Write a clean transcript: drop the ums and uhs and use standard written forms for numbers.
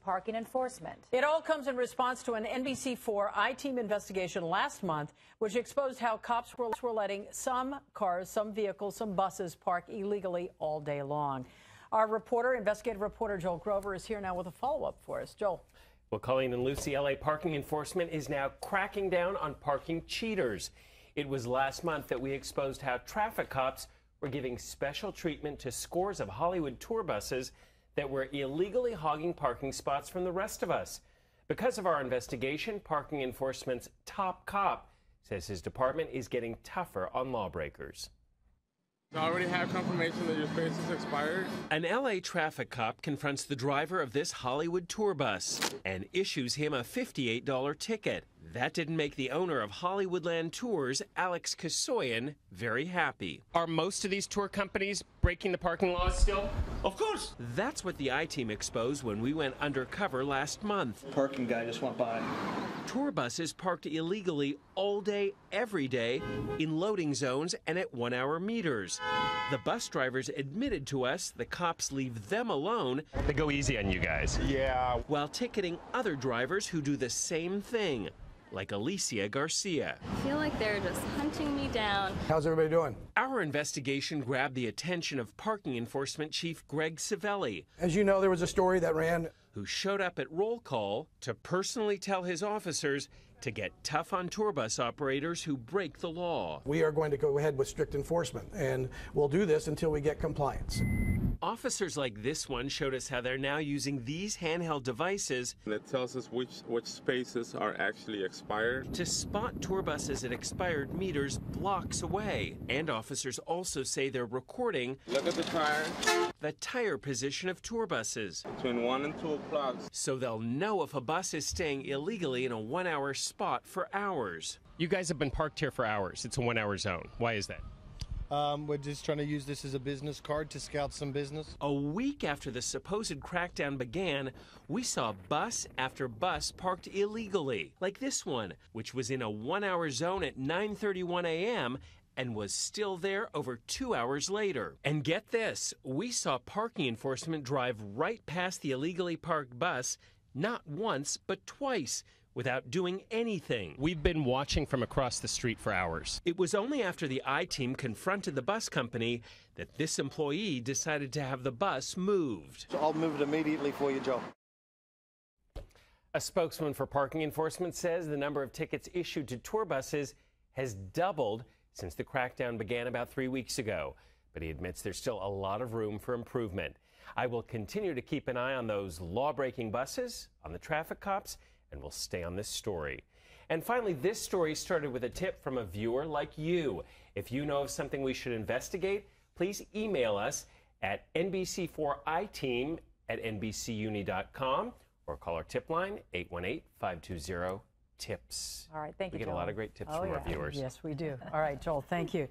parking enforcement. It all comes in response to an NBC4 I-Team investigation last month, which exposed how cops were letting some cars, some vehicles, some buses park illegally all day long. Our investigative reporter Joel Grover is here now with a follow-up for us. Joel. Well, Colleen and Lucy, LA parking enforcement is now cracking down on parking cheaters. It was last month that we exposed how traffic cops were giving special treatment to scores of Hollywood tour buses that were illegally hogging parking spots from the rest of us. Because of our investigation, parking enforcement's top cop says his department is getting tougher on lawbreakers. I already have confirmation that your space is expired. An LA traffic cop confronts the driver of this Hollywood tour bus and issues him a $58 ticket. That didn't make the owner of Hollywoodland Tours, Alex Kasoyan, very happy. Are most of these tour companies breaking the parking laws still? Of course. That's what the I-Team exposed when we went undercover last month. Parking guy just went by. Tour buses parked illegally all day, every day, in loading zones and at 1-hour meters. The bus drivers admitted to us the cops leave them alone. They go easy on you guys. Yeah. While ticketing other drivers who do the same thing, like Alicia Garcia. I feel like they're just hunting me down. How's everybody doing? Our investigation grabbed the attention of Parking Enforcement Chief Greg Civelli. As you know, there was a story that ran who showed up at roll call to personally tell his officers to get tough on tour bus operators who break the law. We are going to go ahead with strict enforcement, and we'll do this until we get compliance. Officers like this one showed us how they're now using these handheld devices That tells us which spaces are actually expired. to spot tour buses at expired meters blocks away. And officers also say they're recording Look at the tire position of tour buses. between 1 and 2 o'clock. So they'll know if a bus is staying illegally in a 1-hour spot for hours. You guys have been parked here for hours. It's a 1-hour zone. Why is that? We're just trying to use this as a business card to scout some business. A week after the supposed crackdown began, we saw bus after bus parked illegally, like this one, which was in a 1-hour zone at 9:31 a.m. and was still there over 2 hours later. And get this, we saw parking enforcement drive right past the illegally parked bus, not once, but twice, without doing anything. We've been watching from across the street for hours. It was only after the I-Team confronted the bus company that this employee decided to have the bus moved. So I'll move it immediately for you, Joe. A spokesman for parking enforcement says the number of tickets issued to tour buses has doubled since the crackdown began about 3 weeks ago. But he admits there's still a lot of room for improvement. I will continue to keep an eye on those law-breaking buses, on the traffic cops, and we'll stay on this story. And finally, this story started with a tip from a viewer like you. If you know of something we should investigate, please email us at nbc4iteam@nbcuni.com or call our tip line 818-520-TIPS. All right, thank you, We get Joel. a lot of great tips from our viewers. Yes, we do. All right, Joel, thank you.